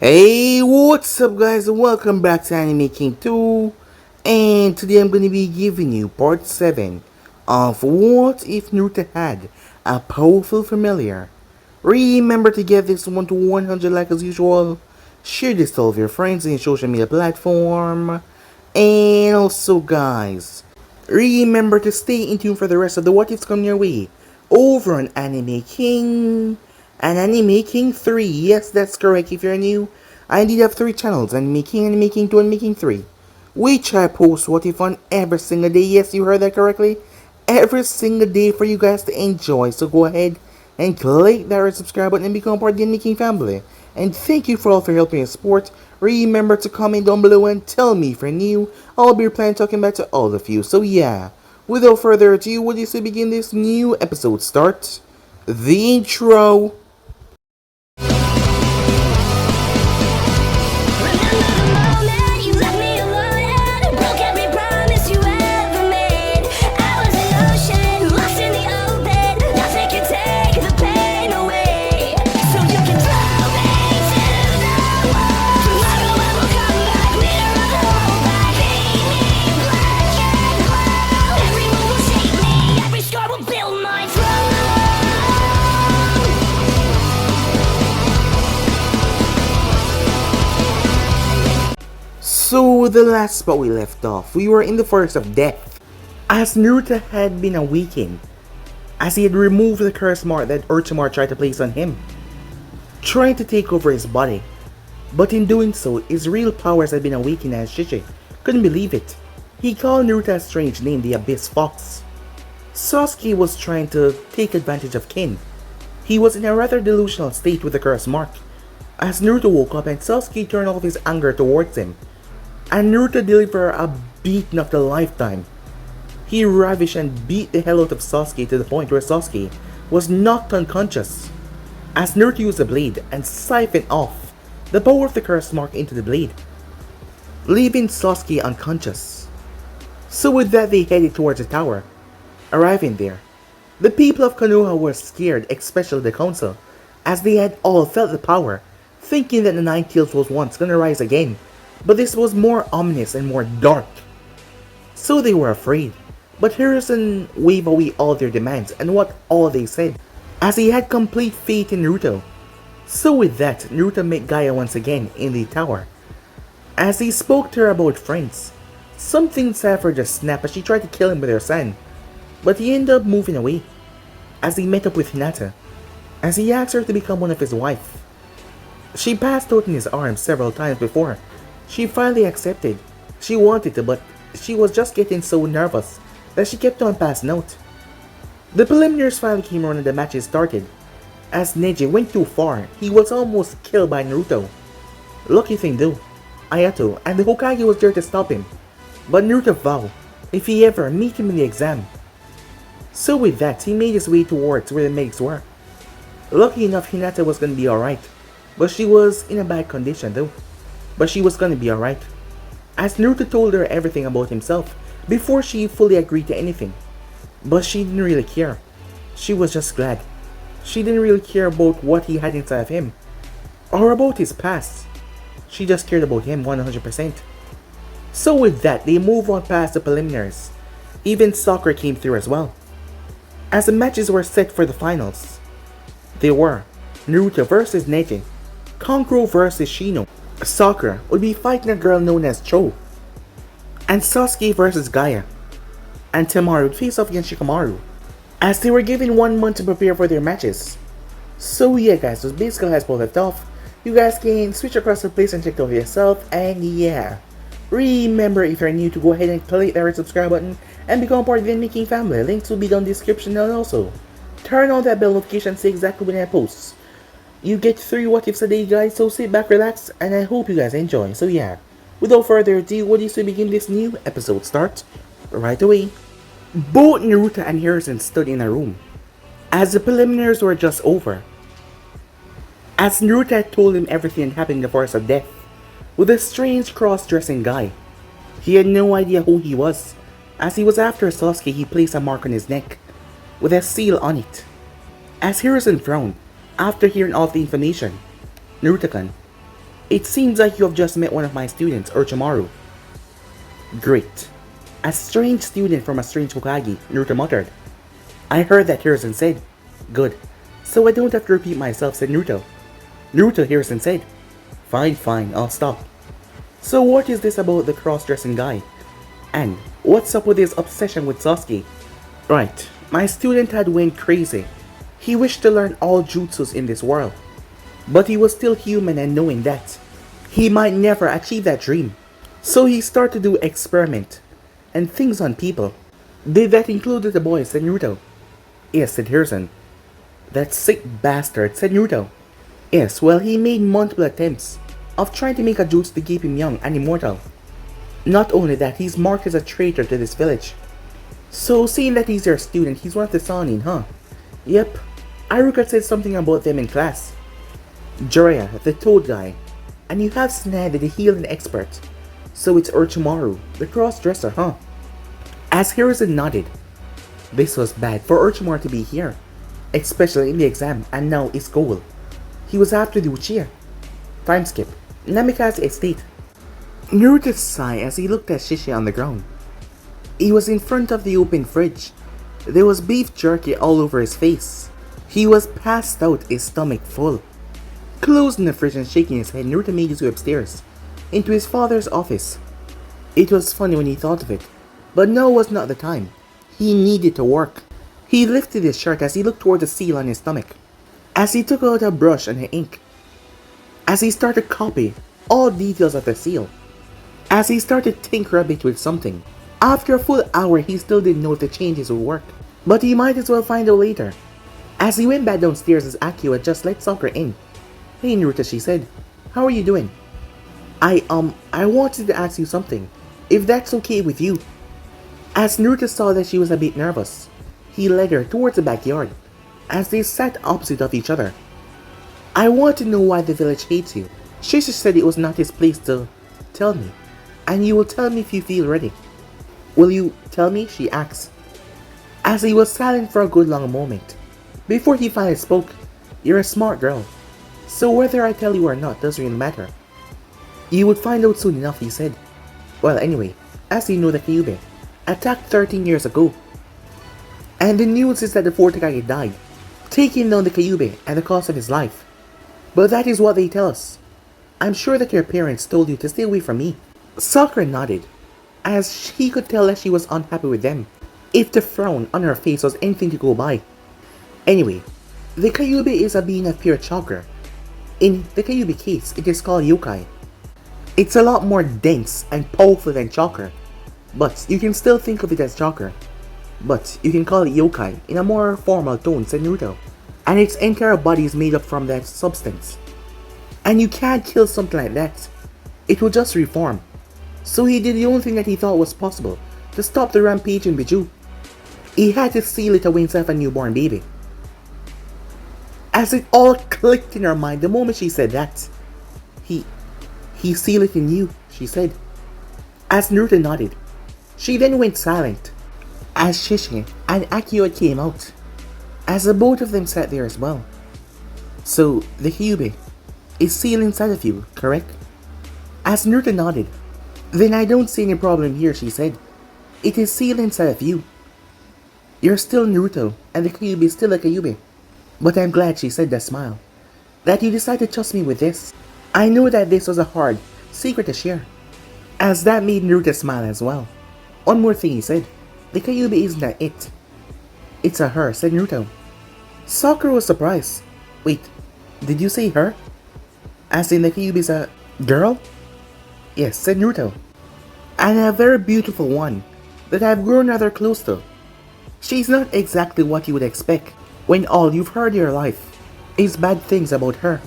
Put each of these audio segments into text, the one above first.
Hey, what's up guys, and welcome back to Anime King 2, and today I'm going to be giving you part 7 of What If Naruto Had a Powerful Familiar. Remember to get this one to 100 like as usual, share this to all of your friends in your social media platform, and also guys, remember to stay in tune for the rest of the What Ifs coming your way over on Anime King. And Anime King 3, yes that's correct if you're new. I indeed have 3 channels, Anime King, Anime King 2, and Anime King 3. Which I post What If on every single day, yes you heard that correctly. Every single day for you guys to enjoy, so go ahead and click that red subscribe button and become part of the Anime King family. And thank you for all for helping and support. Remember to comment down below and tell me if you're new. I'll be replying talking back to all of you, so yeah. Without further ado, would you say begin this new episode start? The intro. So the last spot we left off, we were in the Forest of Death, as Naruto had been awakened, as he had removed the curse mark that Orochimaru tried to place on him, trying to take over his body. But in doing so, his real powers had been awakened as Shichi couldn't believe it. He called Naruto a strange name, the Abyss Fox. Sasuke was trying to take advantage of Kin. He was in a rather delusional state with the curse mark, as Naruto woke up and Sasuke turned off his anger towards him. And Naruto delivered a beating of the lifetime. He ravished and beat the hell out of Sasuke to the point where Sasuke was knocked unconscious, as Naruto used the blade and siphoned off the power of the curse mark into the blade, leaving Sasuke unconscious. So with that they headed towards the tower. Arriving there, the people of Konoha were scared, especially the council, as they had all felt the power, thinking that the Nine Tails was once gonna rise again. But this was more ominous and more dark. So they were afraid. But Hiruzen waved away all their demands and what all they said, as he had complete faith in Naruto. So with that, Naruto met Gaia once again in the tower. As he spoke to her about friends, something inside her just snapped as she tried to kill him with her sand. But he ended up moving away, as he met up with Hinata, as he asked her to become one of his wife. She passed out in his arms several times before. She finally accepted. She wanted to, but she was just getting so nervous that she kept on passing out. The preliminaries finally came around and the matches started. As Neji went too far, he was almost killed by Naruto. Lucky thing though, Ayato and the Hokage was there to stop him, but Naruto vowed if he ever meet him in the exam. So with that, he made his way towards where the medics were. Lucky enough, Hinata was gonna be alright, but she was in a bad condition though. But she was gonna be alright, as Naruto told her everything about himself before she fully agreed to anything. But she didn't really care. She was just glad. She didn't really care about what he had inside of him, or about his past. She just cared about him 100%. So with that, they move on past the preliminaries. Even Sakura came through as well, as the matches were set for the finals. They were Naruto versus Neji, Kankuro versus Shino. Sakura would be fighting a girl known as Cho, and Sasuke versus Gaia, and Tamaru would face off against Shikamaru, as they were given 1 month to prepare for their matches. So yeah guys, so basically how both left off. You guys can switch across the place and check it out for yourself, and yeah. Remember, if you're new, to go ahead and click that red subscribe button and become part of the Anime King family. Links will be down in the description, and also turn on that bell notification to see exactly when I post. You get 3 what ifs a day guys, so sit back, relax, and I hope you guys enjoy. So yeah, without further ado, what do you say begin this new episode start right away. Both Naruto and Hiruzen stood in a room, as the preliminaries were just over. As Naruto had told him everything that happened in the Forest of Death, with a strange cross-dressing guy. He had no idea who he was, as he was after Sasuke. He placed a mark on his neck, with a seal on it. As Hiruzen frowned, after hearing all the information, Naruto-kun, It seems like you have just met one of my students, Orochimaru. Great. A strange student from a strange Hokage, Naruto muttered. I heard that, Hiruzen said. Good. So I don't have to repeat myself, said Naruto. Naruto, Hiruzen said. Fine, I'll stop. So what is this about the cross-dressing guy? And what's up with his obsession with Sasuke? Right, my student had went crazy. He wished to learn all jutsus in this world. But he was still human and knowing that he might never achieve that dream. So he started to do experiment and things on people. Did that include the boys, said Naruto. Yes, said Hiruzen. That sick bastard, said Naruto. Yes, well, he made multiple attempts of trying to make a jutsu to keep him young and immortal. Not only that, he's marked as a traitor to this village. So, seeing that he's your student, he's one of the Sanin, huh? Yep, Iruka said something about them in class. Jiraiya, the toad guy. And you have snagged the healing expert. So it's Orochimaru, the cross-dresser, huh? As Hiruzen nodded, this was bad for Orochimaru to be here, especially in the exam, and now his goal. He was after the Uchiha. Time skip. Namikaze estate. Naruto sighed as he looked at Shishi on the ground. He was in front of the open fridge. There was beef jerky all over his face. He was passed out, his stomach full. Closing the fridge and shaking his head, Naruto made his way upstairs, into his father's office. It was funny when he thought of it, but now was not the time. He needed to work. He lifted his shirt as he looked toward the seal on his stomach. As he took out a brush and the ink. As he started to copy all details of the seal. As he started to tinker a bit with something. After a full hour, he still didn't know if the changes would work. But he might as well find out later. As he went back downstairs as Akio had just let Sakura in. Hey Naruto, she said. How are you doing? I wanted to ask you something. If that's okay with you. As Naruto saw that she was a bit nervous, he led her towards the backyard. As they sat opposite of each other. I want to know why the village hates you. Shishi said it was not his place to tell me. And you will tell me if you feel ready. Will you tell me? She asked. As he was silent for a good long moment. Before he finally spoke. You're a smart girl. So whether I tell you or not doesn't really matter. You would find out soon enough, he said. Well, anyway, as you know, the Kyuubi attacked 13 years ago. And the news is that the Fourth Hokage died, taking down the Kyuubi at the cost of his life. But that is what they tell us. I'm sure that your parents told you to stay away from me. Sakura nodded, as he could tell that she was unhappy with them, if the frown on her face was anything to go by. Anyway, the Kyuubi is a being of pure chakra. In the Kyuubi case, it is called yokai. It's a lot more dense and powerful than chakra, but you can still think of it as chakra. But you can call it yokai in a more formal tone, said Naruto. And its entire body is made up from that substance. And you can't kill something like that. It will just reform. So he did the only thing that he thought was possible to stop the rampage in Biju. He had to seal it away himself a newborn baby. As it all clicked in her mind the moment she said that. He sealed it in you, she said. As Naruto nodded, she then went silent. As Shishi and Akio came out. As the both of them sat there as well. So, the Kyuubi is sealed inside of you, correct? As Naruto nodded. Then I don't see any problem here, she said. It is sealed inside of you. You're still Naruto, and the Kyuubi is still a Kyuubi. But I'm glad, she said, that smile, that you decided to trust me with this. I know that this was a hard secret to share. As that made Naruto smile as well. One more thing, he said. The Kyuubi isn't a it. It's a her, said Naruto. Sakura was surprised. Wait, did you say her? As in the Kyuubi's a girl? Yes, said Naruto. And a very beautiful one that I've grown rather close to. She's not exactly what you would expect when all you've heard your life is bad things about her.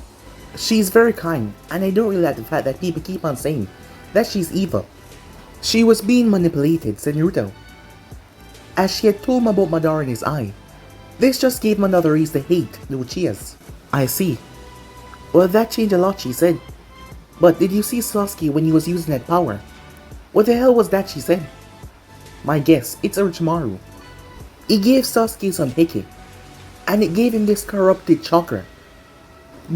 She's very kind, and I don't really like the fact that people keep on saying that she's evil. She was being manipulated, said Naruto. As she had told him about Madara in his eye. This just gave him another reason to hate the Uchihas. I see. Well, that changed a lot, she said. But did you see Sasuke when he was using that power? What the hell was that, she said. My guess, it's Orochimaru. He gave Sasuke some hiki, and it gave him this corrupted chakra.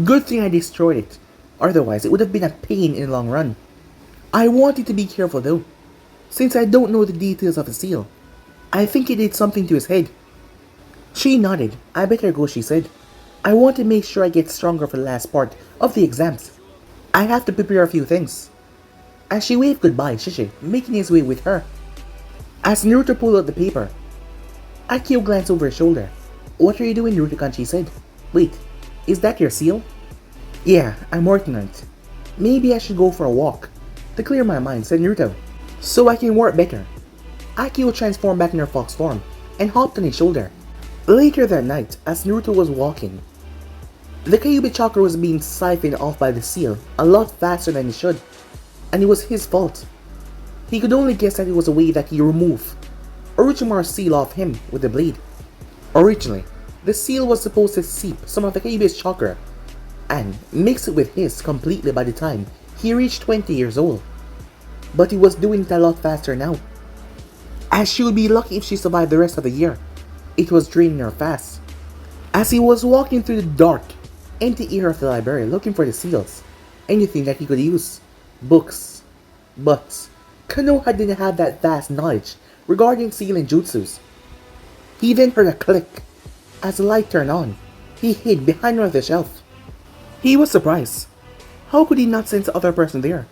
Good thing I destroyed it, Otherwise, it would have been a pain in the long run. I wanted to be careful though, since I don't know the details of the seal. I think he did something to his head. She nodded. I better go, she said. I want to make sure I get stronger for the last part of the exams. I have to prepare a few things. As she waved goodbye, Shishi, making his way with her. As Naruto pulled out the paper, Akio glanced over his shoulder. What are you doing, Naruto-kun, she said. Wait, is that your seal? Yeah, I'm working on it. Maybe I should go for a walk, to clear my mind, said Naruto, so I can work better. Akio transformed back in her fox form, and hopped on his shoulder. Later that night, as Naruto was walking, the Kyuubi chakra was being siphoned off by the seal a lot faster than it should, and it was his fault. He could only guess that it was a way that he removed Orochimaru's seal off him with the blade. Originally, the seal was supposed to seep some of the Kyuubi's chakra and mix it with his completely by the time he reached 20 years old. But he was doing it a lot faster now, as she would be lucky if she survived the rest of the year. It was draining her fast. As he was walking through the dark, empty air of the library looking for the seals, anything that he could use, books. But Konoha didn't have that vast knowledge regarding sealing jutsus. He then heard a click. As the light turned on, he hid behind one of the shelf. He was surprised. How could he not sense the other person there?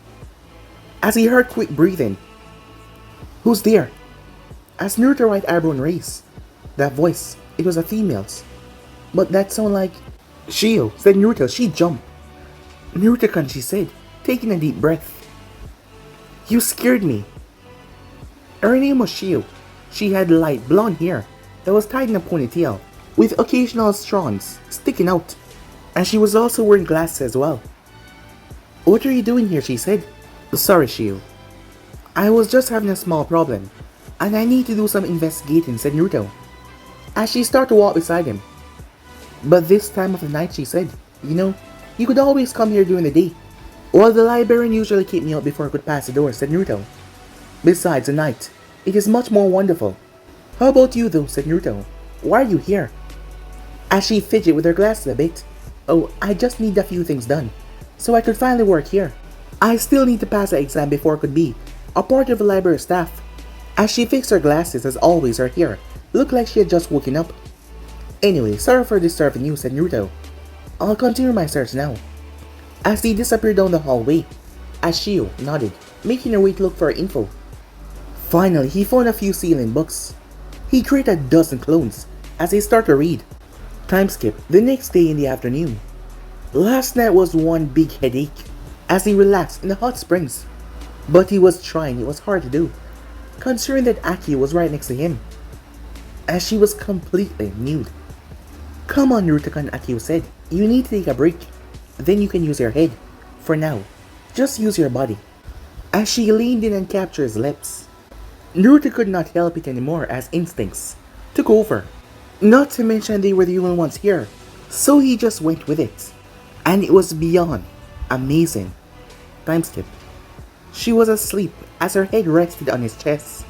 As he heard quick breathing. Who's there? As Naruto's right eyebrow raised. That voice, it was a female's. But that sounded like... Shio, said Naruto. She jumped. Naruto-kun, she said, taking a deep breath. You scared me. Her name was Shio. She had light blonde hair that was tied in a ponytail, with occasional strands sticking out. And she was also wearing glasses as well. What are you doing here, she said. Sorry, Shio. I was just having a small problem, and I need to do some investigating, said Naruto, as she started to walk beside him. But this time of the night, she said, you know, you could always come here during the day, while the librarian usually kept me out before I could pass the door, said Naruto. Besides, the night, it is much more wonderful. How about you though, said Naruto. Why are you here? As she fidgeted with her glasses a bit. Oh, I just need a few things done, so I could finally work here. I still need to pass the exam before I could be a part of the library staff. As she fixed her glasses, as always, her hair looked like she had just woken up. Anyway, sorry for disturbing you, said Naruto. I'll continue my search now. As he disappeared down the hallway, as Shio nodded, making her way to look for her info. Finally, he found a few sealing books. He created a dozen clones as he started to read. Time skip, the next day in the afternoon. Last night was one big headache as he relaxed in the hot springs. But he was trying, it was hard to do, considering that Akio was right next to him, as she was completely nude. Come on, Naruto-kun, Akio said. You need to take a break. Then you can use your head. For now, just use your body. As she leaned in and captured his lips. Naruto could not help it anymore as instincts took over. Not to mention they were the only ones here, so he just went with it. And it was beyond amazing. Time skip. She was asleep as her head rested on his chest,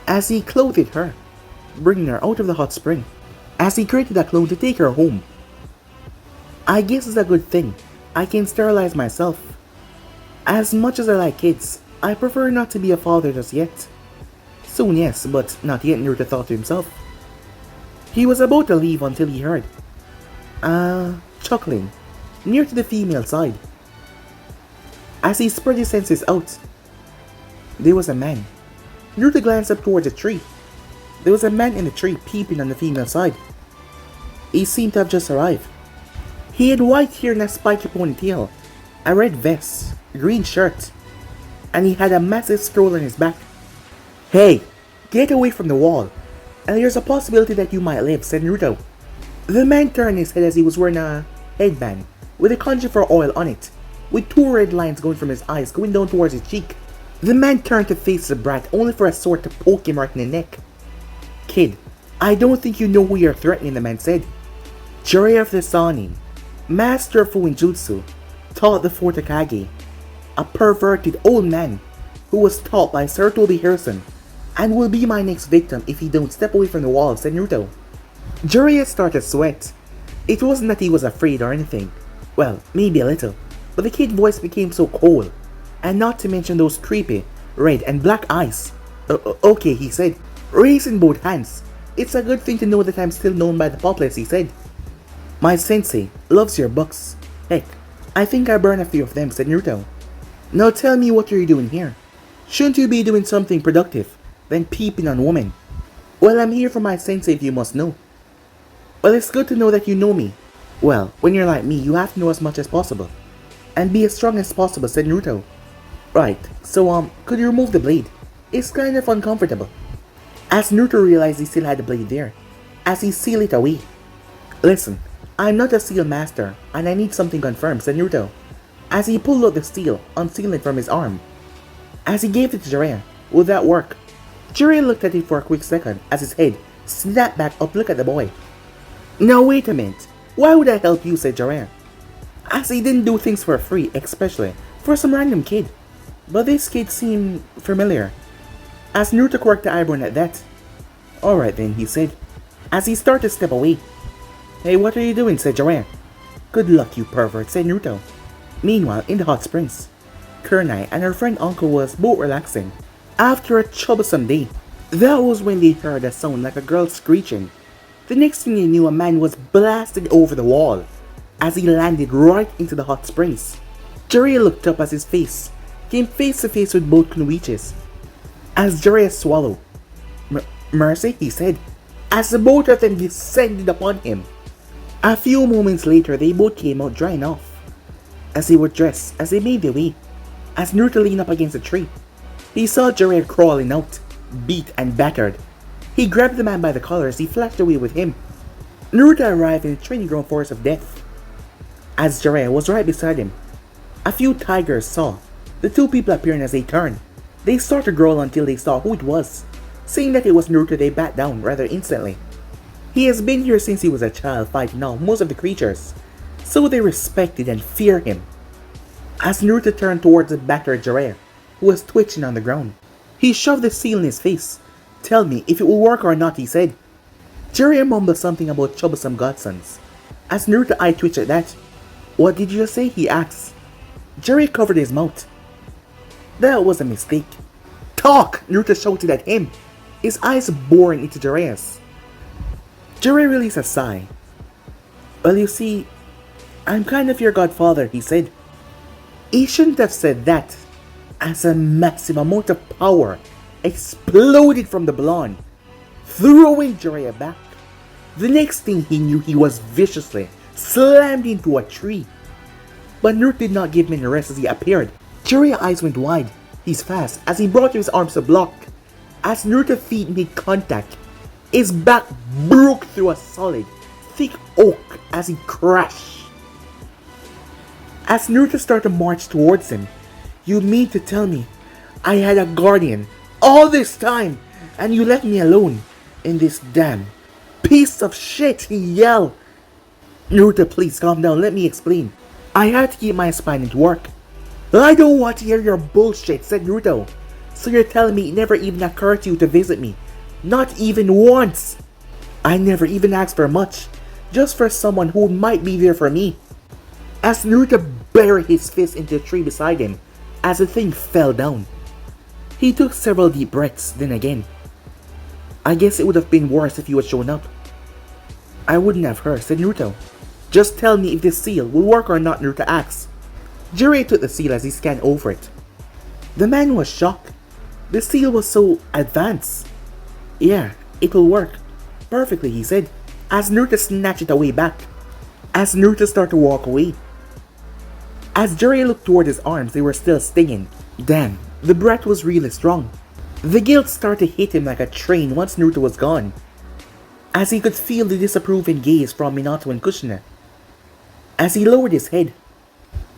as he clothed her, bringing her out of the hot spring, as he created a clone to take her home. I guess it's a good thing I can sterilize myself. As much as I like kids, I prefer not to be a father just yet. Soon yes, but not yet, Naruto thought to himself. He was about to leave until he heard chuckling near to the female side. As he spread his senses out, there was a man. Naruto glanced up towards a tree. There was a man in the tree peeping on the female side. He seemed to have just arrived. He had white hair and a spiky ponytail, a red vest, green shirt, and he had a massive scroll on his back. Hey, get away from the wall, and there's a possibility that you might live, said Naruto. The man turned his head as he was wearing a headband with a kanji for oil on it, with two red lines going from his eyes going down towards his cheek. The man turned to face the brat only for a sword to poke him right in the neck. Kid, I don't think you know who you're threatening, the man said. Jiraiya of the Sanin, master of Fuinjutsu, taught the Fourth Hokage, a perverted old man who was taught by Naruto Hiruzen, and will be my next victim if he don't step away from the walls, said Naruto. Jiraiya started to sweat. It wasn't that he was afraid or anything. Well, maybe a little, but the kid's voice became so cold, and not to mention those creepy, red and black eyes. Okay, he said, raising both hands. It's a good thing to know that I'm still known by the populace, he said. My sensei loves your books. Heck, I think I burned a few of them, said Naruto. Now tell me what you're doing here. Shouldn't you be doing something productive than peeping on women? Well, I'm here for my sensei if you must know. Well, it's good to know that you know me. Well, when you're like me, you have to know as much as possible. And be as strong as possible, said Naruto. Right, so could you remove the blade? It's kind of uncomfortable. As Naruto realized he still had the blade there, as he sealed it away. Listen, I'm not a seal master, and I need something confirmed, said Naruto, as he pulled out the steel, unsealing it from his arm. As he gave it to Jiraiya, would that work? Jiraiya looked at it for a quick second, as his head snapped back up to look at the boy. Now wait a minute, why would I help you, said Jiraiya, as he didn't do things for free, especially for some random kid. But this kid seemed familiar, as Naruto quirked the eyebrow at that. Alright then, he said, as he started to step away. Hey, what are you doing, said Jiraiya. Good luck, you pervert, said Naruto. Meanwhile, in the hot springs, Kurnai and her friend uncle was both relaxing. After a troublesome day, that was when they heard a sound like a girl screeching. The next thing they knew, a man was blasted over the wall, as he landed right into the hot springs. Jiraiya looked up as his face came face to face with both Kunoichis. As Jiraiya swallowed, Mercy, he said, as the both of them descended upon him. A few moments later, they both came out drying off. As they were dressed, as they made their way, as Naruto leaned up against a tree, he saw Jiraiya crawling out, beat and battered. He grabbed the man by the collar as he flashed away with him. Naruto arrived in the training ground forest of death. As Jiraiya was right beside him, a few tigers saw the two people appearing. As they turned, they started to growl until they saw who it was. Seeing that it was Naruto, they backed down rather instantly. He has been here since he was a child, fighting off most of the creatures, so they respected and feared him. As Naruto turned towards the battered Jiraiya, who was twitching on the ground, he shoved the seal in his face. Tell me if it will work or not, he said. Jiraiya mumbled something about troublesome godsons. As Naruto's eye twitched at that. What did you say? He asked. Jiraiya covered his mouth. That was a mistake. Talk! Naruto shouted at him, his eyes boring into Jiraiya's. Jiraiya released a sigh. Well, you see, I'm kind of your godfather, he said. He shouldn't have said that, as a massive amount of power exploded from the blonde, throwing Jiraiya back. The next thing he knew, he was viciously slammed into a tree. But Naruto did not give him the rest as he appeared. Jiraiya's eyes went wide. He's fast as he brought his arms to block. As Naruto's feet made contact, his back broke through a solid, thick oak as he crashed. As Naruto started to march towards him, you mean to tell me I had a guardian all this time and you left me alone in this damn piece of shit, he yelled. Naruto, please calm down, let me explain. I had to keep my spine at work. I don't want to hear your bullshit, said Naruto. So you're telling me it never even occurred to you to visit me? Not even once! I never even asked for much, just for someone who might be there for me. As Naruto buried his fist into the tree beside him, as the thing fell down. He took several deep breaths, then again. I guess it would have been worse if you had shown up. I wouldn't have heard, said Naruto. Just tell me if this seal will work or not, Naruto asked. Jiraiya took the seal as he scanned over it. The man was shocked. The seal was so advanced. Yeah, it will work. Perfectly, he said, as Naruto snatched it away back. As Naruto started to walk away. As Jiraiya looked toward his arms, they were still stinging. Damn, the breath was really strong. The guilt started to hit him like a train once Naruto was gone, as he could feel the disapproving gaze from Hinata and Kushina. As he lowered his head,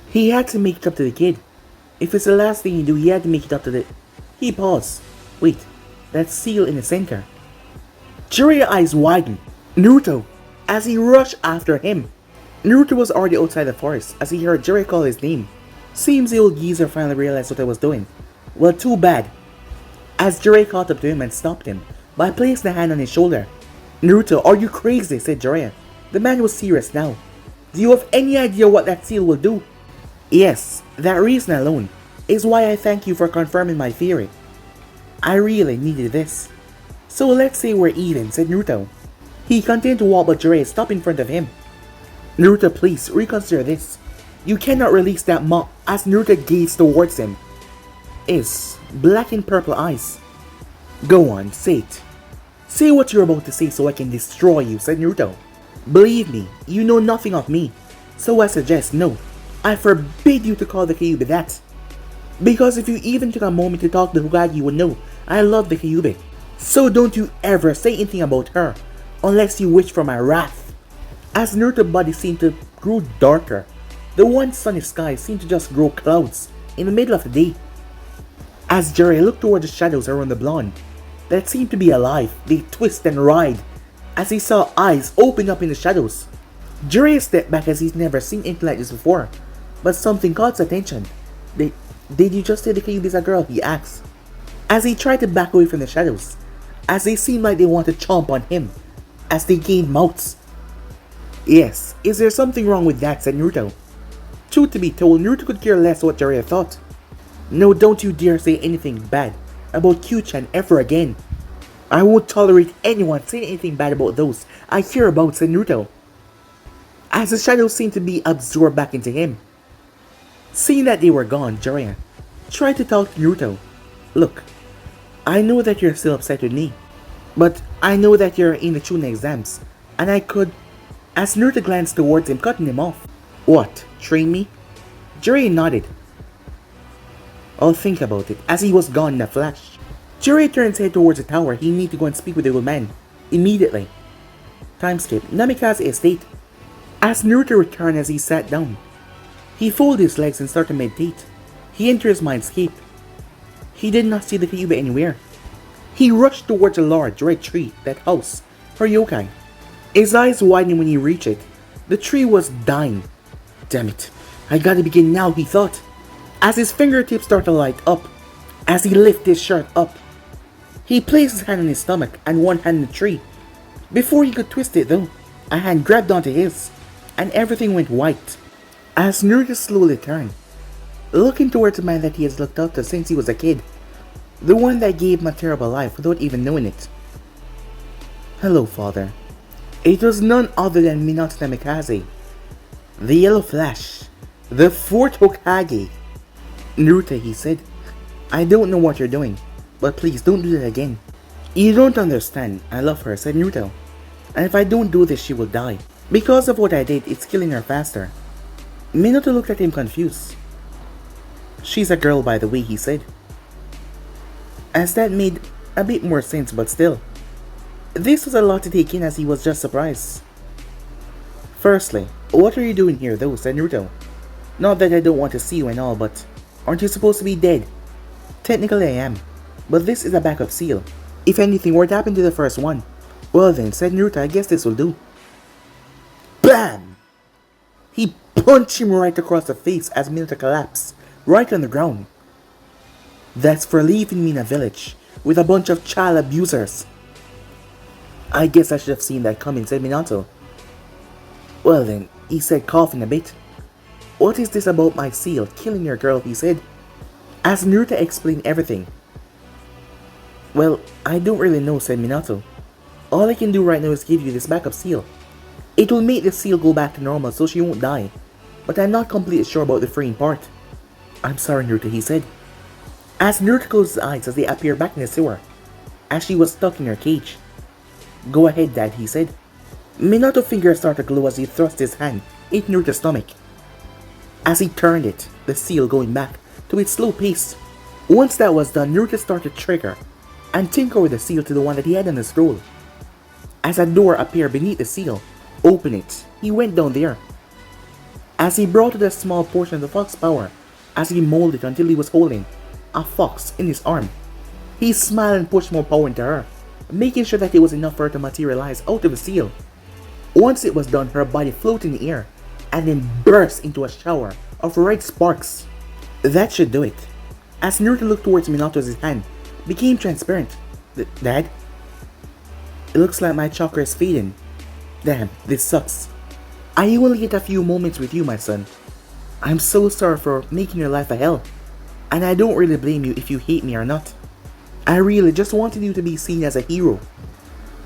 he had to make it up to the kid. If it's the last thing he do, he had to make it up to the... He paused. Wait, that seal in the center. Jiraiya's eyes widened. Naruto, as he rushed after him. Naruto was already outside the forest as he heard Jiraiya call his name. Seems the old geezer finally realized what I was doing. Well, too bad. As Jiraiya caught up to him and stopped him by placing a hand on his shoulder. Naruto, are you crazy? Said Jiraiya. The man was serious now. Do you have any idea what that seal will do? Yes, that reason alone is why I thank you for confirming my theory. I really needed this. So let's say we're even, said Naruto. He continued to walk, but Jiraiya stopped in front of him. Naruto, please reconsider this. You cannot release that mop. As Naruto gazed towards him. Is black and purple eyes. Go on, say it. Say what you're about to say so I can destroy you, said Naruto. Believe me, you know nothing of me. So I suggest no. I forbid you to call the Kyuubi that. Because if you even took a moment to talk to Hokage, you would know I love the Kyuubi. So don't you ever say anything about her, unless you wish for my wrath. As Naruto's body seemed to grow darker, the once sunny sky seemed to just grow clouds in the middle of the day. As Jiraiya looked toward the shadows around the blonde, that seemed to be alive, they twist and writhe as he saw eyes open up in the shadows. Jiraiya stepped back as he's never seen anything like this before, but something caught his attention. Did you just say the Kyuubi's a girl? He asked, as he tried to back away from the shadows, as they seemed like they wanted to chomp on him, as they gained mouths. Yes, is there something wrong with that? Said Naruto. Truth to be told, Naruto could care less what Jiraiya thought. No, don't you dare say anything bad about Q-chan ever again. I won't tolerate anyone saying anything bad about those I hear about, said Naruto, as the shadows seemed to be absorbed back into him. Seeing that they were gone, Jiraiya tried to talk to Naruto. Look, I know that you're still upset with me, but I know that you're in the Chunin exams, and I could... As Naruto glanced towards him, cutting him off. What, train me? Jiraiya nodded. I'll think about it, as he was gone in a flash. Jiraiya turned his head towards the tower. He needed to go and speak with the old man immediately. Time skip. Namikaze estate. As Naruto returned as he sat down, he folded his legs and started to meditate. He entered his mindscape. He did not see the Kyuubi anywhere. He rushed towards a large red tree that housed her yokai. His eyes widened when he reached it. The tree was dying. Damn it, I gotta begin now, he thought, as his fingertips started to light up. As he lifted his shirt up, he placed his hand on his stomach and one hand on the tree. Before he could twist it though, a hand grabbed onto his, and everything went white. As Naruto slowly turned, looking towards the man that he has looked up to since he was a kid, the one that gave him a terrible life without even knowing it. Hello, father. It was none other than Minato Namikaze, the Yellow Flash, the Fourth Hokage. Naruto, he said, I don't know what you're doing, but please don't do that again. You don't understand, I love her, said Naruto, and if I don't do this she will die. Because of what I did, it's killing her faster. Minato looked at him confused. She's a girl, by the way, he said, as that made a bit more sense, but still. This was a lot to take in as he was just surprised. Firstly, what are you doing here though, said Naruto. Not that I don't want to see you and all, but aren't you supposed to be dead? Technically I am, but this is a backup seal. If anything were to happen to the first one, well then, said Naruto, I guess this will do. BAM! He punched him right across the face as Minato collapsed, right on the ground. That's for leaving me in a village with a bunch of child abusers. I guess I should have seen that coming, said Minato. Well then, he said, coughing a bit. What is this about my seal killing your girl, he said, as Naruto explained everything. Well, I don't really know, said Minato. All I can do right now is give you this backup seal. It will make the seal go back to normal so she won't die, but I'm not completely sure about the freeing part. I'm sorry, Naruto, he said, as Naruto closed his eyes as they appeared back in the sewer, as she was stuck in her cage. Go ahead, Dad, he said. Minato's fingers started to glow as he thrust his hand into Naruto's stomach. As he turned it, the seal going back to its slow pace. Once that was done, Naruto started to trigger and tinker with the seal to the one that he had on his scroll. As a door appeared beneath the seal, open it, he went down there. As he brought out a small portion of the fox power, as he molded it until he was holding a fox in his arm. He smiled and pushed more power into her, making sure that it was enough for her to materialize out of the seal. Once it was done, her body floated in the air and then burst into a shower of red sparks. That should do it. As Naruto looked towards Minato's hand became transparent. Dad? It looks like my chakra is fading. Damn, this sucks. I only get a few moments with you, my son. I'm so sorry for making your life a hell, and I don't really blame you if you hate me or not. I really just wanted you to be seen as a hero.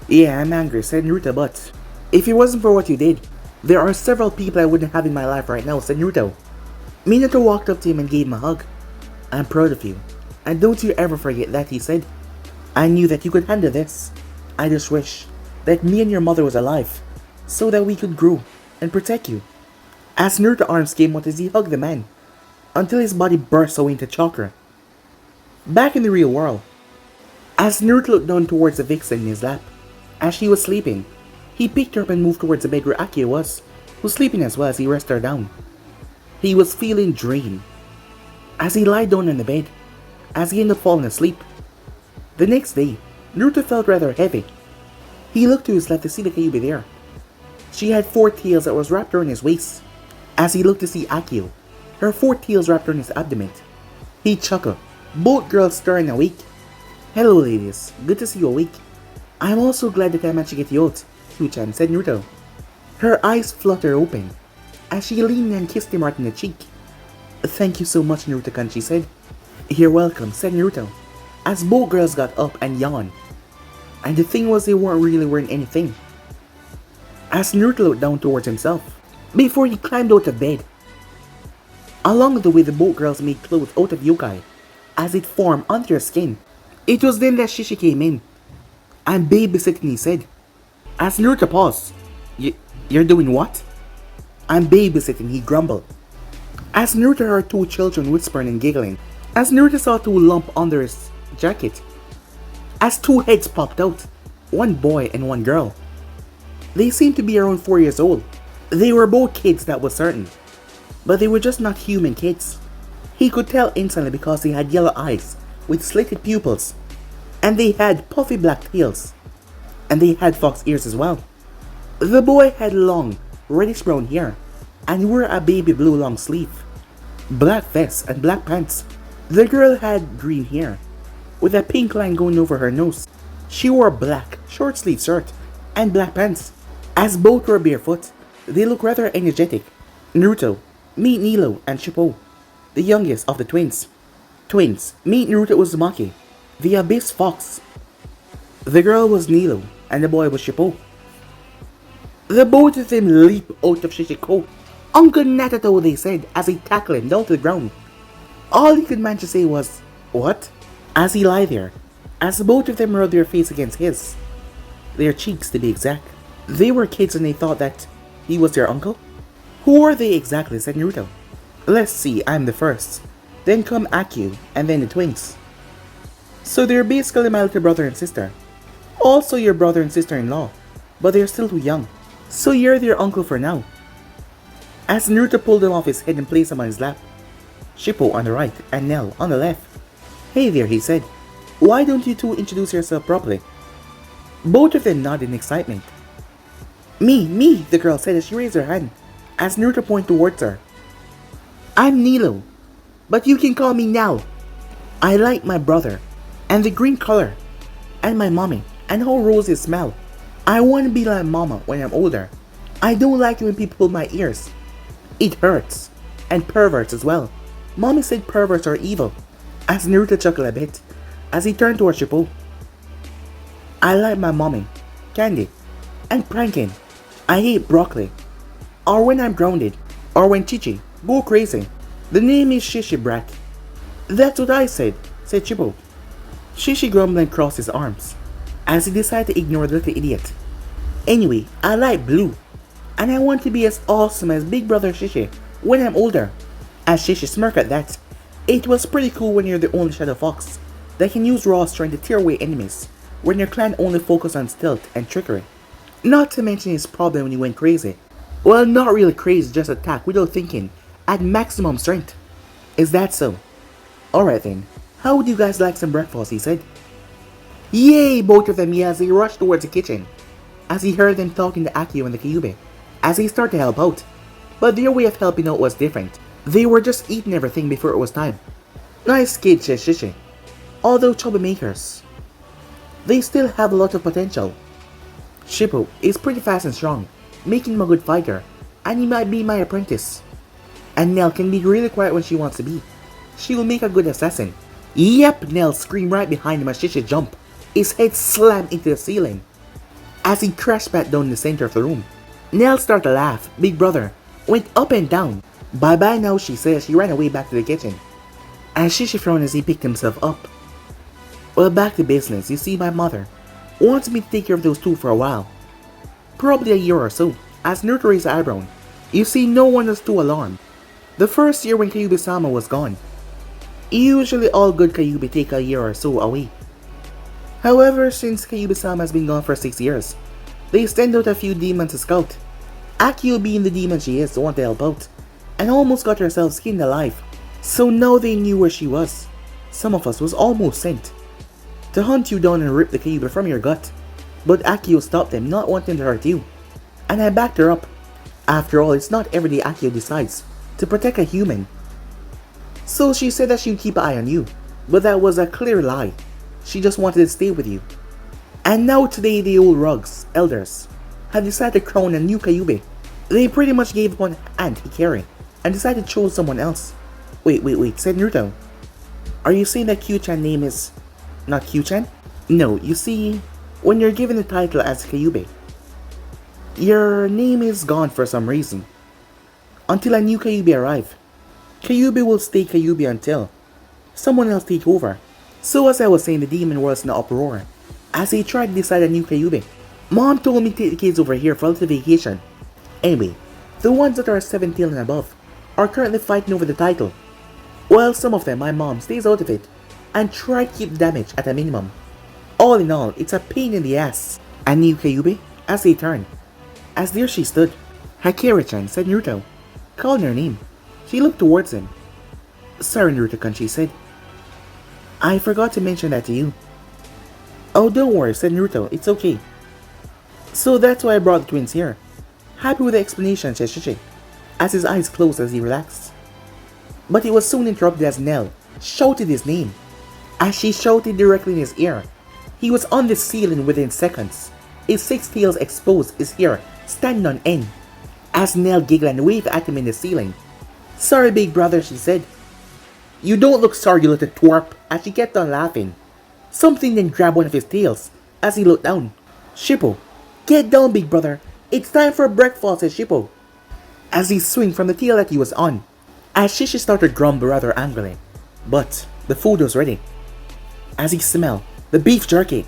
Yeah, I'm angry, said Naruto, but if it wasn't for what you did, there are several people I wouldn't have in my life right now, said Naruto. Minato walked up to him and gave him a hug. I'm proud of you, and don't you ever forget that, he said. I knew that you could handle this. I just wish that me and your mother was alive, so that we could grow and protect you. As Naruto's arms came out as he hugged the man, until his body burst away into chakra. Back in the real world, as Naruto looked down towards the vixen in his lap, as she was sleeping, he picked her up and moved towards the bed where Akio was, who was sleeping as well as he rested her down. He was feeling drained. As he lied down on the bed, as he ended up falling asleep. The next day, Naruto felt rather heavy. He looked to his left to see the Kyuubi there. She had 4 tails that was wrapped around his waist. As he looked to see Akio, her 4 tails wrapped around his abdomen. He chuckled, both girls stirring awake. Hello ladies, good to see you awake. I'm also glad that I managed to get you out, Kyu-chan, said Naruto. Her eyes fluttered open, as she leaned and kissed him right in the cheek. Thank you so much, Naruto-kun, she said. You're welcome, said Naruto, as both girls got up and yawned. And the thing was, they weren't really wearing anything. As Naruto looked down towards himself, before he climbed out of bed. Along the way, the both girls made clothes out of yokai, as it formed under their skin. It was then that Shishi came in. I'm babysitting, he said. As Naruto paused. You're doing what? I'm babysitting, he grumbled. As Naruto heard 2 children whispering and giggling, as Naruto saw 2 lumps under his jacket, as 2 heads popped out, 1 boy and 1 girl. They seemed to be around 4 years old. They were both kids, that was certain, but they were just not human kids. He could tell instantly because they had yellow eyes with slitted pupils, and they had puffy black tails, and they had fox ears as well. The boy had long, reddish brown hair, and wore a baby blue long sleeve, black vest and black pants. The girl had green hair, with a pink line going over her nose. She wore a black, short sleeve shirt, and black pants. As both were barefoot, they looked rather energetic. Naruto, meet Nilo and Shippo, the youngest of the twins. Twins, meet Naruto Uzumaki, the Abyss Fox. The girl was Nilo, and the boy was Shippo. The both of them leaped out of Shishiko. Uncle Natato, they said, as he tackled him down to the ground. All he could manage to say was, what? As he lay there, as both of them rubbed their face against his. Their cheeks, to be exact. They were kids and they thought that he was their uncle? Who are they exactly, said Naruto. Let's see, I'm the first. Then come Akio, and then the twins. So they're basically my little brother and sister. Also your brother and sister-in-law, but they're still too young. So you're their uncle for now. As Naruto pulled him off his head and placed him on his lap. Shippo on the right and Nell on the left. Hey there, he said. Why don't you two introduce yourself properly? Both of them nodded in excitement. Me, the girl said as she raised her hand, as Naruto pointed towards her. I'm Nilo, but you can call me Nell. I like my brother, and the green color, and my mommy, and how roses smell. I want to be like mama when I'm older. I don't like it when people pull my ears. It hurts, and perverts as well. Mommy said perverts are evil. As Naruto chuckled a bit, as he turned towards Shippo. I like my mommy, candy, and pranking. I hate broccoli, or when I'm grounded, or when Chichi go crazy. The name is Shishi Brat. That's what I said Shippo. Shishi grumbled and crossed his arms, as he decided to ignore the little idiot. Anyway, I like blue, and I want to be as awesome as Big Brother Shishi when I'm older. As Shishi smirked at that, it was pretty cool when you're the only Shadow Fox that can use raw strength to tear away enemies, when your clan only focused on stealth and trickery. Not to mention his problem when he went crazy. Well, not really crazy, just attack without thinking, at maximum strength. Is that so? Alright then, how would you guys like some breakfast, he said. Yay, both of them, as he rushed towards the kitchen, as he heard them talking to Akio and the Kyuubi, as he started to help out. But their way of helping out was different. They were just eating everything before it was time. Nice kids, says Shishi. Although troublemakers, they still have a lot of potential. Shippo is pretty fast and strong, making him a good fighter. and he might be my apprentice. And Nell can be really quiet when she wants to be. She will make a good assassin. Yep, Nell screamed right behind him as Shisha jumped. His head slammed into the ceiling as he crashed back down the center of the room. Nell started to laugh. Big brother went up and down. Bye bye now, she said as she ran away back to the kitchen. As Shisha frowned as he picked himself up. Well, back to business. You see, my mother wants me to take care of those two for a while. Probably a year or so. As Naruto raised his eyebrow. You see, no one was too alarmed. The first year when Kyuubi-sama was gone. Usually all good Kyuubi take a year or so away. However, since Kyuubi-sama has been gone for 6 years, they send out a few demons to scout. Akio, being the demon she is, wanted to help out, and almost got herself skinned alive. So now they knew where she was. Some of us was almost sent to hunt you down and rip the Kyuubi from your gut. But Akio stopped them, not wanting to hurt you. And I backed her up. After all, it's not every day Akio decides to protect a human. So she said that she would keep an eye on you, but that was a clear lie. She just wanted to stay with you. And now today the old rugs, elders, have decided to crown a new Kyuubi. They pretty much gave up on Aunt Hikari and decided to choose someone else. Wait, said Naruto. Are you saying that Q-chan name is not Q-chan? No, you see, when you're given the title as Kyuubi, your name is gone for some reason. Until a new Kyuubi arrive. Kyuubi will stay Kyuubi until someone else take over. So as I was saying, the demon world's in an uproar as they tried to decide a new Kyuubi. Mom told me to take the kids over here for a little vacation. Anyway, the ones that are 17 and above are currently fighting over the title. While some of them, my mom, stays out of it and try to keep damage at a minimum. All in all, it's a pain in the ass. A new Kyuubi, as they turn. As there she stood. Hakira-chan, said Naruto, calling her name. She looked towards him. Sorry, Naruto-kun, she said. I forgot to mention that to you. Oh, don't worry, said Naruto, it's okay. So that's why I brought the twins here. Happy with the explanation, said Shichi, as his eyes closed as he relaxed. But he was soon interrupted as Nell shouted his name. As she shouted directly in his ear, he was on the ceiling within seconds. His 6 tails exposed, his hair standing on end. As Nell giggled and waved at him in the ceiling. Sorry, big brother, she said. You don't look sorry, you little twerp, as she kept on laughing. Something then grabbed one of his tails as he looked down. Shippo, get down, big brother. It's time for breakfast, said Shippo, as he swung from the tail that he was on. As Shishi started to grumble rather angrily. But the food was ready. As he smelled the beef jerky.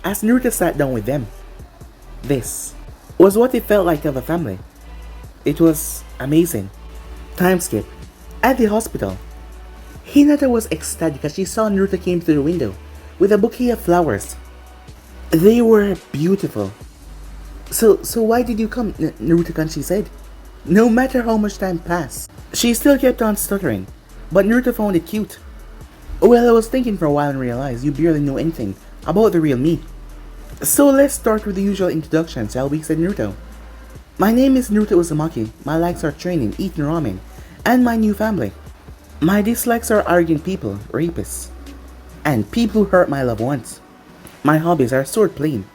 As Naruto sat down with them. This was what it felt like to have a family. It was amazing. Time skip. At the hospital, Hinata was ecstatic as she saw Naruto came through the window with a bouquet of flowers. They were beautiful. So why did you come, Naruto-kun, she said. No matter how much time passed, she still kept on stuttering, but Naruto found it cute. Well, I was thinking for a while and realized you barely know anything about the real me. So let's start with the usual introduction, shall we, said Naruto. My name is Naruto Uzumaki. My likes are training, eating ramen, and my new family. My dislikes are arrogant people, rapists, and people who hurt my loved ones. My hobbies are sword playing,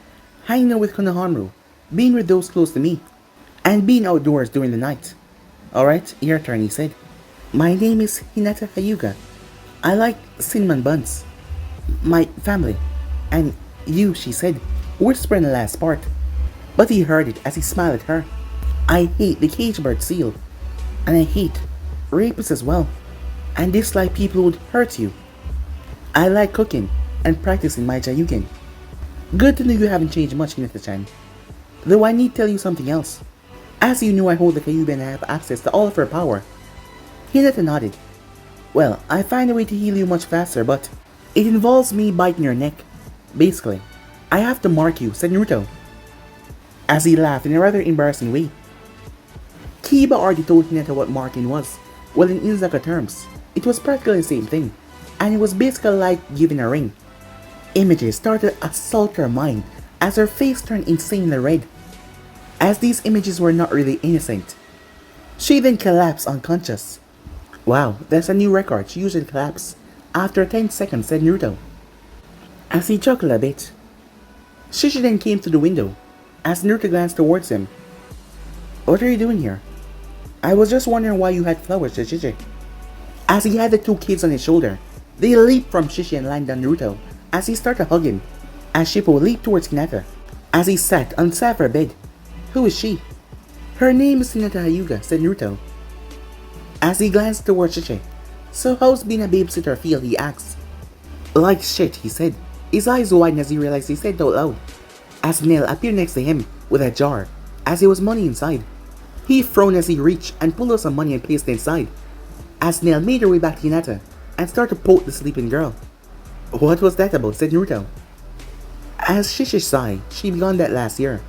hanging out with Konohamaru, being with those close to me, and being outdoors during the night. Alright, your turn, he said. My name is Hinata Hyuga. I like cinnamon buns. My family. And you, she said, whispering the last part. But he heard it as he smiled at her. I hate the cage bird seal. And I hate rapists as well. And dislike people who would hurt you. I like cooking and practicing my Jayugen. Good to know you haven't changed much, Hinata-chan. Though I need to tell you something else. As you know, I hold the Kyuubi and I have access to all of her power. Hinata nodded. Well, I find a way to heal you much faster, but it involves me biting your neck. Basically, I have to mark you, said Naruto, as he laughed in a rather embarrassing way. Kiba already told Hinata what marking was. Well, in Izaka terms, it was practically the same thing, and it was basically like giving a ring. Images started to assault her mind as her face turned insanely red. As these images were not really innocent. She then collapsed unconscious. Wow, that's a new record. She usually collapsed after 10 seconds, said Naruto, as he chuckled a bit. Shishi then came to the window as Naruto glanced towards him. What are you doing here? I was just wondering why you had flowers to Shishi. As he had the two kids on his shoulder, they leaped from Shishi and landed on Naruto as he started to hug him. As Shippo leaped towards Hinata, as he sat on Sapphire bed. Who is she? Her name is Hinata Hyuga, said Naruto. As he glanced towards Shishi. So how's being a babysitter feel, he asked. Like shit, he said. His eyes widened as he realized he said it out loud. As Nell appeared next to him with a jar, as there was money inside. He frowned as he reached and pulled out some money and placed it inside. As Nell made her way back to Hinata and started to poke the sleeping girl. What was that about, said Naruto. As Shishi sighed, she began that last year.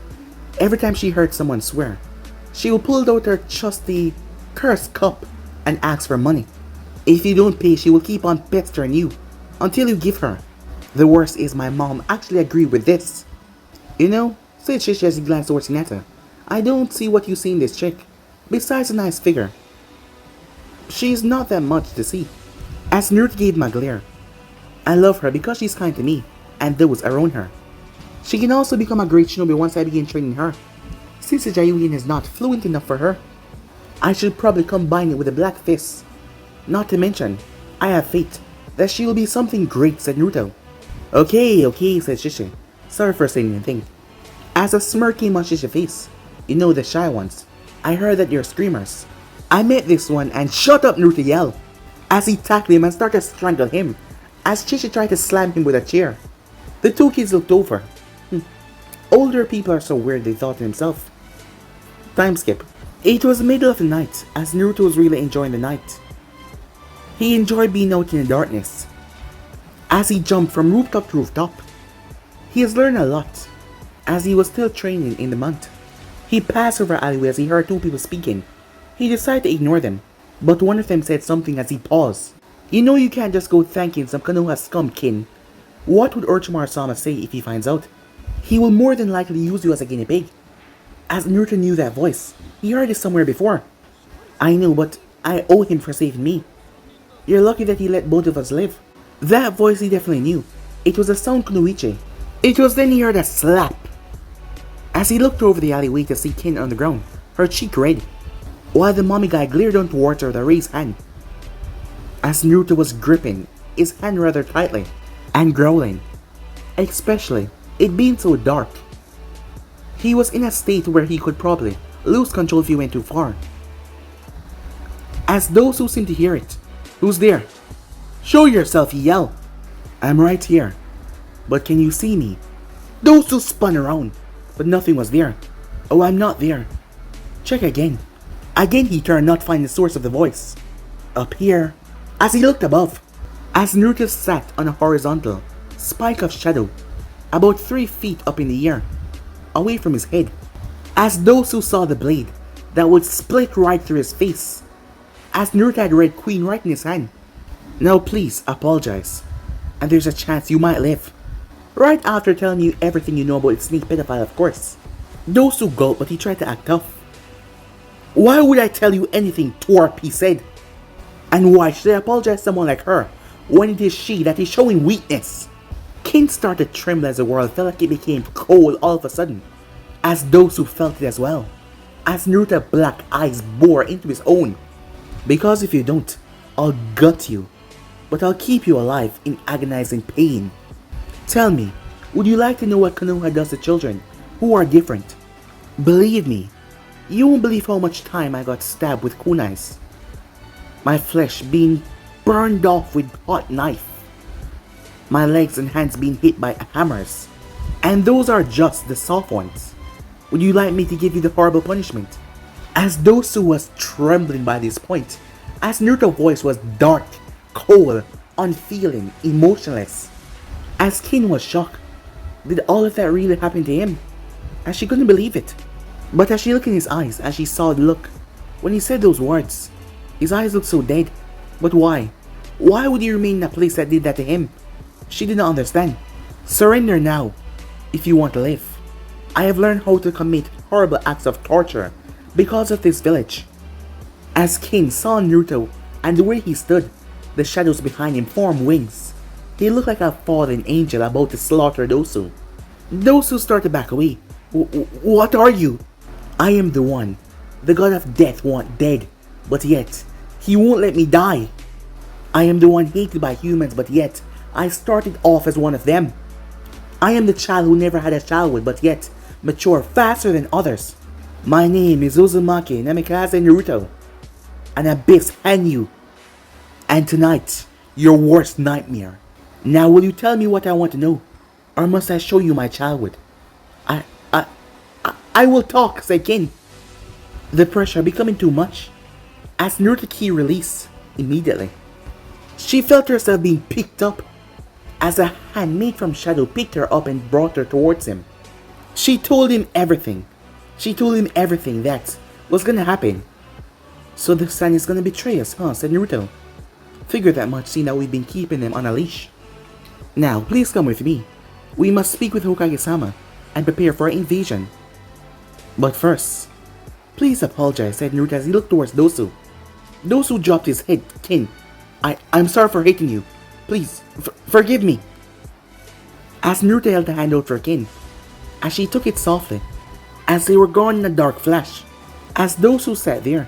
Every time she heard someone swear, she would pull out her trusty cursed cup and ask for money. If you don't pay, she will keep on pestering you until you give her. The worst is my mom actually agreed with this. You know, said Shishi as he glanced towards Hinata, I don't see what you see in this chick. Besides a nice figure, she's not that much to see. As Naruto gave him a glare. I love her because she's kind to me and those around her. She can also become a great shinobi once I begin training her. Since the Jayuin is not fluent enough for her, I should probably combine it with a black fist. Not to mention, I have faith that she will be something great, said Naruto. Okay, said Shishi. Sorry for saying anything. As a smirk came on Shishi's face, you know the shy ones. I heard that you're screamers. I met this one and shut up, Naruto yelled. As he tackled him and started to strangle him, as Shishi tried to slam him with a chair. The two kids looked over. Older people are so weird, they thought to himself. Time skip. It was the middle of the night, as Naruto was really enjoying the night. He enjoyed being out in the darkness. As he jumped from rooftop to rooftop, he has learned a lot, as he was still training in the month. He passed over an alleyway as he heard two people speaking. He decided to ignore them, but one of them said something as he paused. You know you can't just go thanking some Konoha scumkin. What would Orochimaru-sama say if he finds out? He will more than likely use you as a guinea pig. As Naruto knew that voice, he heard it somewhere before. I know, but I owe him for saving me. You're lucky that he let both of us live. That voice he definitely knew. It was a sound Kunoichi. It was then he heard a slap. As he looked over the alleyway to see Kin on the ground, her cheek red, while the mommy guy glared down towards her with a raised hand. As Naruto was gripping his hand rather tightly and growling, especially it being so dark. He was in a state where he could probably lose control if he went too far. As those who seemed to hear it, who's there? Show yourself, he yelled. I'm right here, but can you see me? Those who spun around, but nothing was there. Oh, I'm not there. Check again. Again he turned, not finding the source of the voice. Up here. As he looked above, as Naruto sat on a horizontal spike of shadow, about 3 feet up in the air, away from his head, as those who saw the blade that would split right through his face, as Naruto had Red Queen right in his hand. Now please apologize, and there's a chance you might live. Right after telling you everything you know about the sneak pedophile, of course. Those who gulped, but he tried to act tough. Why would I tell you anything, twerp, he said. And why should I apologize to someone like her, when it is she that is showing weakness? Kin started to tremble as the world felt like it became cold all of a sudden, as those who felt it as well, as Naruto's black eyes bore into his own. Because if you don't, I'll gut you, but I'll keep you alive in agonizing pain. Tell me, would you like to know what Konoha does to children who are different? Believe me, you won't believe how much time I got stabbed with kunais. My flesh being burned off with hot knife. My legs and hands being hit by hammers. And those are just the soft ones. Would you like me to give you the horrible punishment? As Dosu was trembling by this point, as Naruto's voice was dark, cold, unfeeling, emotionless. As Kin was shocked, did all of that really happen to him? As she couldn't believe it. But as she looked in his eyes, as she saw the look, when he said those words, his eyes looked so dead. But why? Why would he remain in a place that did that to him? She did not understand. Surrender now, if you want to live. I have learned how to commit horrible acts of torture because of this village. As Kin saw Naruto and the way he stood, the shadows behind him formed wings. He looked like a fallen angel about to slaughter Dosu. Dosu started to back away. What are you? I am the one The god of death want dead, but yet, he won't let me die. I am the one hated by humans, but yet, I started off as one of them. I am the child who never had a childhood, but yet, mature faster than others. My name is Uzumaki Namikaze Naruto, an abyss Hanyu, and tonight, your worst nightmare. Now will you tell me what I want to know, or must I show you my childhood? I will talk, said Kin. The pressure becoming too much, as Naruto Ki released immediately. She felt herself being picked up, as a hand made from shadow picked her up and brought her towards him. She told him everything. She told him everything that was gonna happen. So the son is gonna betray us, huh? Said Naruto. Figure that much, seeing that we've been keeping him on a leash. Now, please come with me. We must speak with Hokage-sama and prepare for our invasion. But first, please apologize, said Naruto as he looked towards Dosu. Dosu dropped his head. Kin, I'm sorry for hating you. Please, forgive me. As Naruto held the hand out for Kin, as she took it softly, as they were gone in a dark flash, as Dosu sat there,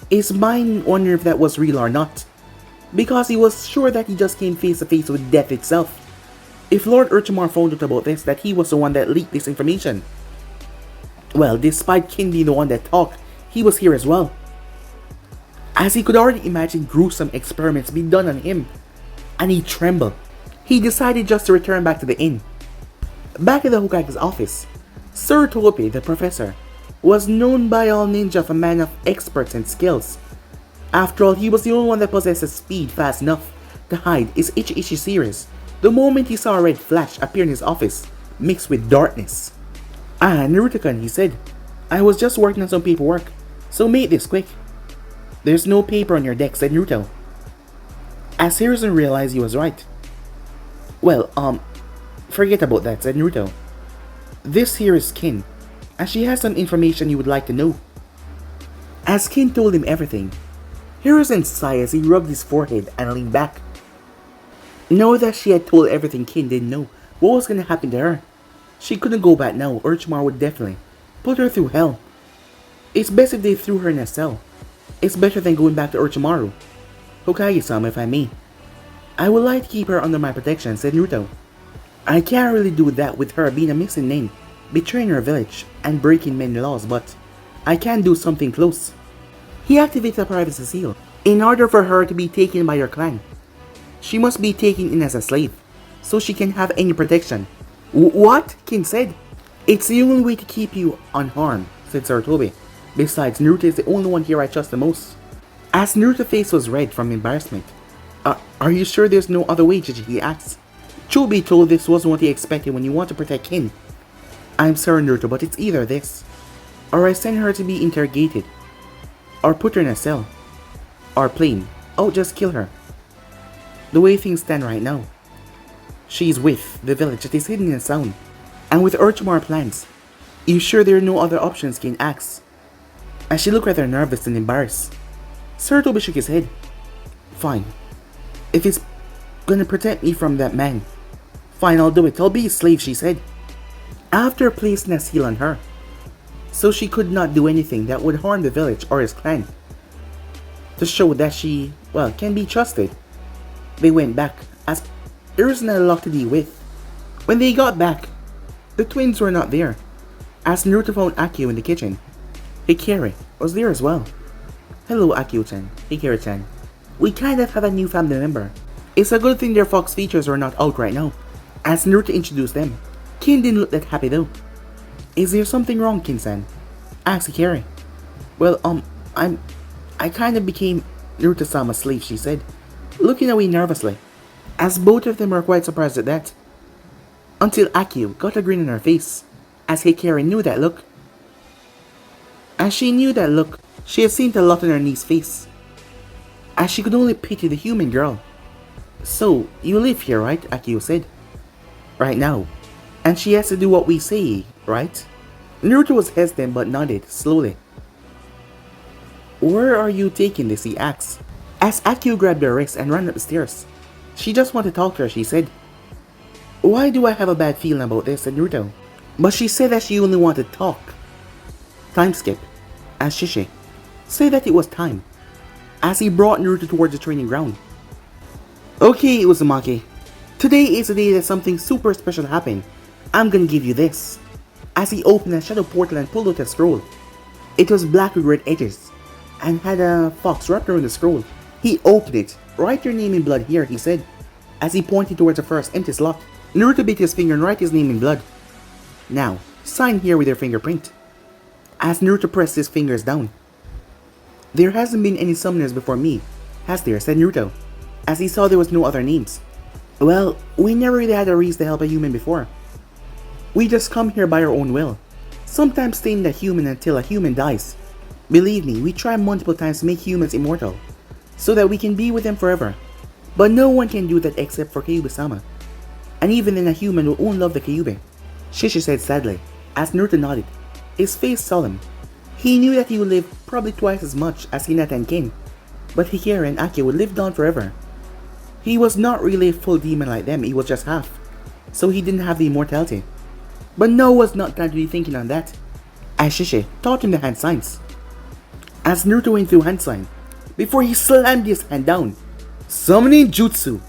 his mind wondered if that was real or not, because he was sure that he just came face to face with death itself. If Lord Orochimaru found out about this, that he was the one that leaked this information. Well, despite Kin being the one that talked, he was here as well. As he could already imagine gruesome experiments being done on him, and he trembled. He decided just to return back to the inn. Back at the Hokage's office, Sir Topi, the professor, was known by all ninja of a man of experts and skills. After all, he was the only one that possessed speed fast enough to hide his Ichi series the moment he saw a red flash appear in his office, mixed with darkness. Naruto-kun, he said. I was just working on some paperwork, so make this quick. There's no paper on your deck, said Naruto. As Hiruzen realized he was right. Well, forget about that, said Naruto. This here is Kin, and she has some information you would like to know. As Kin told him everything, Hiruzen sighed as he rubbed his forehead and leaned back. Now that she had told everything Kin didn't know, what was going to happen to her? She couldn't go back now. Orochimaru would definitely put her through hell. It's best if they threw her in a cell. It's better than going back to Orochimaru. Hokage-sama, if I may. I would like to keep her under my protection, said Naruto. I can't really do that with her being a missing name, betraying her village, and breaking many laws, but I can do something close. He activated a privacy seal. In order for her to be taken by your clan, she must be taken in as a slave, so she can have any protection. What? Kin said. It's the only way to keep you unharmed, said Sir Tobi. Besides, Naruto is the only one here I trust the most. As Naruto's face was red from embarrassment. Are you sure there's no other way, Chichi? He asked. Chobi told this wasn't what he expected when you want to protect Kin. I'm sorry, Naruto, but it's either this, or I send her to be interrogated, or put her in a cell, or plain, oh, just kill her. The way things stand right now, she's with the village that is hidden in sound, and with Orochimaru plans. You sure there are no other options? Kin asked, as she looked rather nervous and embarrassed. Sir Tobi shook his head. Fine. If it's gonna protect me from that man, fine, I'll do it. I'll be a slave, she said. After placing a seal on her, so she could not do anything that would harm the village or his clan, to show that she, well, can be trusted, they went back, as there isn't a lot to deal with. When they got back, the twins were not there, as Naruto found Akio in the kitchen. Hikari was there as well. Hello, Akio-chan. Hikari-chan. We kind of have a new family member. It's a good thing their fox features are not out right now, as Naruto introduced them. Kin didn't look that happy though. Is there something wrong, Kin-san? Asked Hikari. Well, I kind of became Naruto-sama's slave, she said, looking away nervously, as both of them were quite surprised at that. Until Akio got a grin on her face, as Hikari knew that look. As she knew that look, she had seen the lot on her niece's face, as she could only pity the human girl. So, you live here, right? Akio said. Right now. And she has to do what we say, right? Naruto was hesitant but nodded slowly. Where are you taking this? He asked, as Akio grabbed her wrist and ran up the stairs. She just wanted to talk to her, she said. Why do I have a bad feeling about this? Said Naruto. But she said that she only wanted to talk. Time skip. asked Shishi. Say that it was time, as he brought Naruto towards the training ground. Okay, Uzumaki. Today is the day that something super special happened. I'm gonna give you this. As he opened a shadow portal and pulled out a scroll. It was black with red edges, and had a fox wrapped around the scroll. He opened it. Write your name in blood here, he said, as he pointed towards the first empty slot. Naruto bit his finger and wrote his name in blood. Now, sign here with your fingerprint. As Naruto pressed his fingers down. There hasn't been any summoners before me, has there, said Naruto, as he saw there was no other names. Well, we never really had a reason to help a human before. We just come here by our own will, sometimes staying a human until a human dies. Believe me, we try multiple times to make humans immortal, so that we can be with them forever. But no one can do that except for Kyuubi-sama. And even then a human will only love the Kyuubi, Shishi said sadly, as Naruto nodded, his face solemn. He knew that he would live probably twice as much as Hinata and Ken, but Hikari and Aki would live on forever. He was not really a full demon like them, he was just half, so he didn't have the immortality. But now was not time to be thinking on that, as Shishi taught him the hand signs. As Naruto went through hand sign, before he slammed his hand down, summoning jutsu,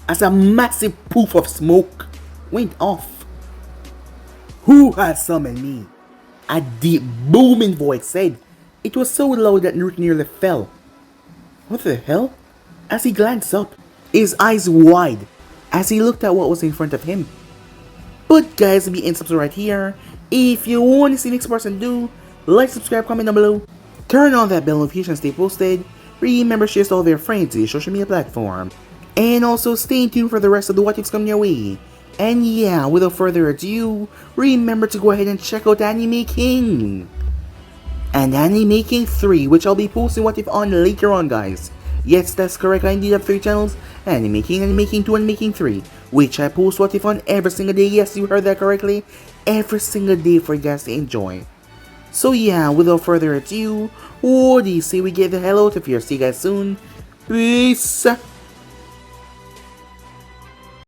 as a massive poof of smoke went off. Who has summoned me? A deep booming voice said. It was so loud that Naruto nearly fell. What the hell? As he glanced up, his eyes wide as he looked at what was in front of him. But guys, be in subscribe right here. If you want to see the next person do, like, subscribe, comment down below. Turn on that bell notification, stay posted. Remember, share all of your friends to your social media platform. And also stay tuned for the rest of the what ifs coming your way. And yeah, without further ado, remember to go ahead and check out Anime King. And Anime King 3, which I'll be posting what if on later on, guys. Yes, that's correct, I indeed have 3 channels, Anime King, Anime King 2, and Anime King 3, which I post what if on every single day. Yes, you heard that correctly, every single day for you guys to enjoy. So yeah, without further ado, what do you say we get the hell out of here? See you guys soon. Peace.